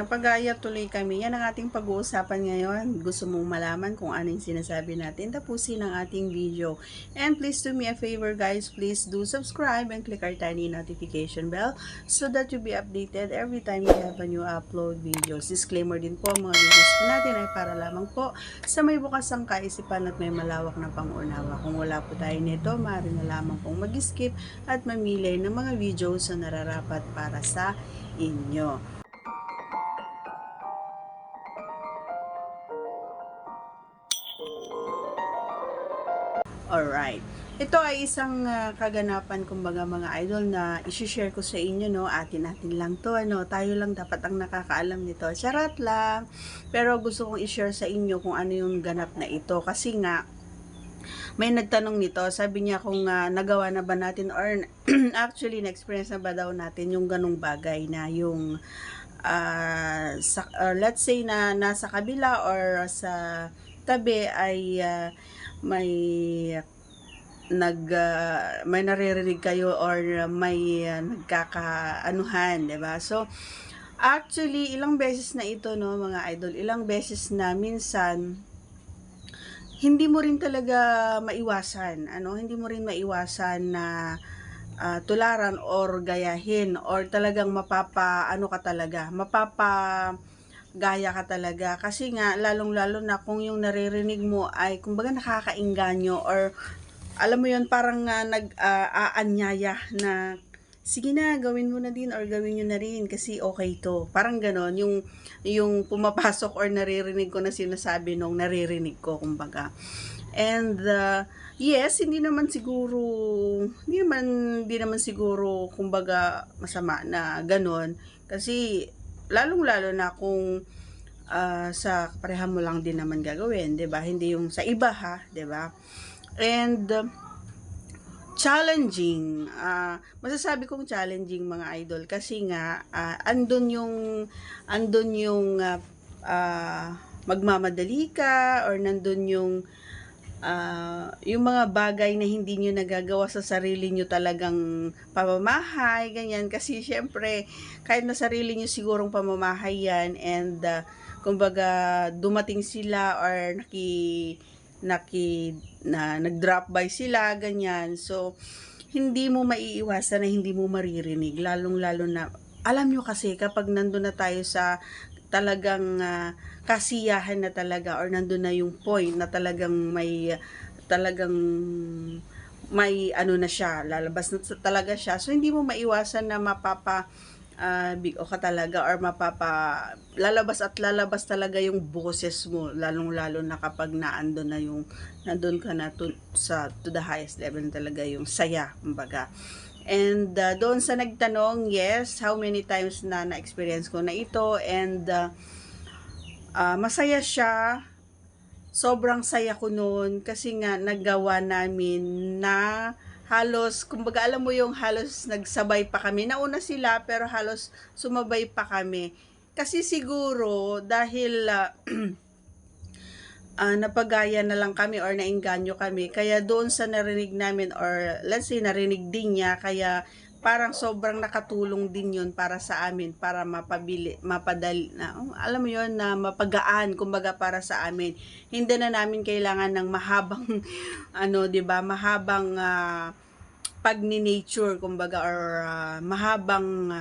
Napagaya tuloy kami. Yan ang ating pag-uusapan ngayon. Gusto mong malaman kung ano yung sinasabi natin, tapusin ang ating video. And please do me a favor guys, please do subscribe and click our tiny notification bell so that you'll be updated every time we have a new upload videos. Disclaimer din po, mga videos po natin ay para lamang po sa may bukas ang kaisipan at may malawak na pangunawa. Kung wala po tayo nito, maaari na lamang pong mag-skip at mamili ng mga videos na nararapat para sa inyo. Alright. Ito ay isang kaganapan, kumbaga mga idol, na isi-share ko sa inyo, no. Atin-atin lang to, ano. Tayo lang dapat ang nakakaalam nito. Charot lang. Pero gusto kong i-share sa inyo kung ano yung ganap na ito. Kasi nga, may nagtanong nito, sabi niya kung nagawa na ba natin or actually na-experience na ba daw natin yung ganung bagay na yung let's say na nasa kabila or sa tabi ay may may naririnig kayo or may nagkakaanuhan, 'di ba? So actually ilang beses na ito, no, mga idol, ilang beses na minsan hindi mo rin talaga maiwasan, hindi mo rin maiwasan na tularan or gayahin or talagang gaya ka talaga, kasi nga lalong-lalo na kung yung naririnig mo ay kumbaga nakakaengganyo or alam mo yon, parang aanyaya na sige na, gawin mo na din or gawin nyo na rin kasi okay to. Parang ganon, yung pumapasok or naririnig ko na sinasabi nung naririnig ko, kumbaga. And yes, hindi naman siguro kumbaga masama na ganon, kasi lalong-lalo na kung sa pareha mo lang din naman gagawin, 'di ba? Hindi yung sa iba, ha, 'di ba? And challenging, masasabi kong challenging, mga idol, kasi nga andun yung magmamadali ka or nandun yung mga bagay na hindi nyo nagagawa sa sarili nyo talagang pamamahay, ganyan. Kasi syempre, kahit na sarili nyo sigurong pamamahay yan, and kumbaga dumating sila or nag-drop by sila, ganyan. So, hindi mo maiiwasan na hindi mo maririnig. Lalong-lalo na, alam nyo kasi, kapag nandun na tayo sa talagang kasiyahan na talaga, or nandun na yung point na talagang may ano na siya, lalabas na talaga siya. So hindi mo maiwasan na bigo ka talaga or lalabas talaga yung boses mo, lalong-lalo na kapag nandun ka na to the highest level na talaga, yung saya, kumbaga. And doon sa nagtanong, yes, how many times na-experience ko na ito, and masaya siya. Sobrang saya ko noon kasi nga nagawa namin na halos, kumbaga alam mo yung halos nagsabay pa kami. Nauna sila pero halos sumabay pa kami. Kasi siguro dahil napagaya na lang kami or naengganyo kami, kaya doon sa narinig namin, or let's say narinig din niya, kaya parang sobrang nakatulong din yun para sa amin, para mapadali na, alam mo yun, na mapagaan, kumbaga, para sa amin. Hindi na namin kailangan ng mahabang di ba, mahabang pag-nature, kumbaga, or mahabang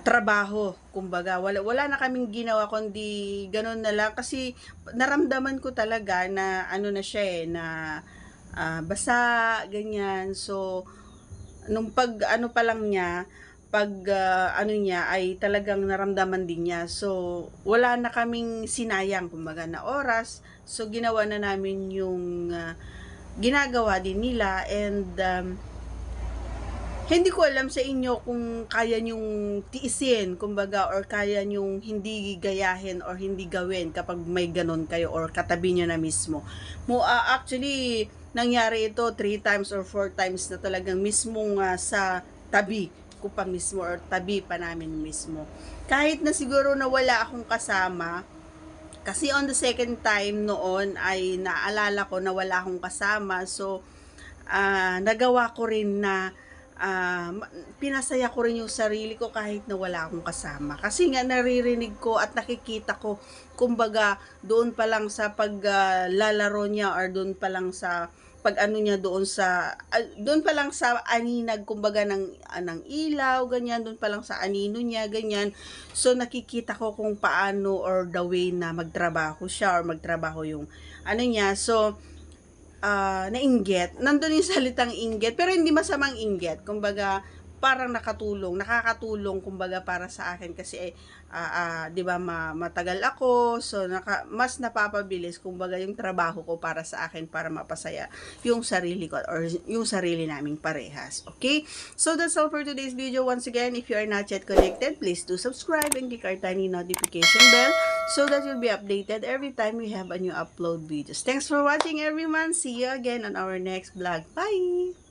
trabaho, kumbaga. Wala na kaming ginawa kundi ganun na lang, kasi naramdaman ko talaga na na siya na basa, ganyan. So nung pa lang niya, niya ay talagang naramdaman din niya. So wala na kaming sinayang, kumbaga, na oras. So ginawa na namin yung ginagawa din nila. And hindi ko alam sa inyo kung kaya nyong tiisin, kumbaga, or kaya nyong hindi gayahin or hindi gawin kapag may ganon kayo or katabi nyo na mismo. Actually, nangyari ito 3 times or 4 times na talagang mismong sa tabi ko pa mismo or tabi pa namin mismo. Kahit na siguro na wala akong kasama, kasi on the second time noon ay naalala ko na wala akong kasama. So, nagawa ko rin na pinasaya ko rin yung sarili ko kahit na wala akong kasama. Kasi nga naririnig ko at nakikita ko, kumbaga doon pa lang sa paglalaro niya or doon pa lang sa pag ano niya doon pa lang sa aninag kumbaga ng ilaw ganyan, doon pa lang sa anino niya ganyan. So nakikita ko kung paano or the way na magtrabaho siya or magtrabaho yung ano niya. So nainggit. Nandun yung salitang inggit, pero hindi masamang inggit. Kumbaga, parang nakakatulong kumbaga para sa akin kasi 'di ba matagal ako, so mas napapabilis kumbaga yung trabaho ko para sa akin para mapasaya yung sarili ko or yung sarili naming parehas. Okay? So that's all for today's video. Once again, if you are not yet connected, please do subscribe and click our tiny notification bell so that you'll be updated every time we have a new upload videos. Thanks for watching everyone. See you again on our next vlog. Bye!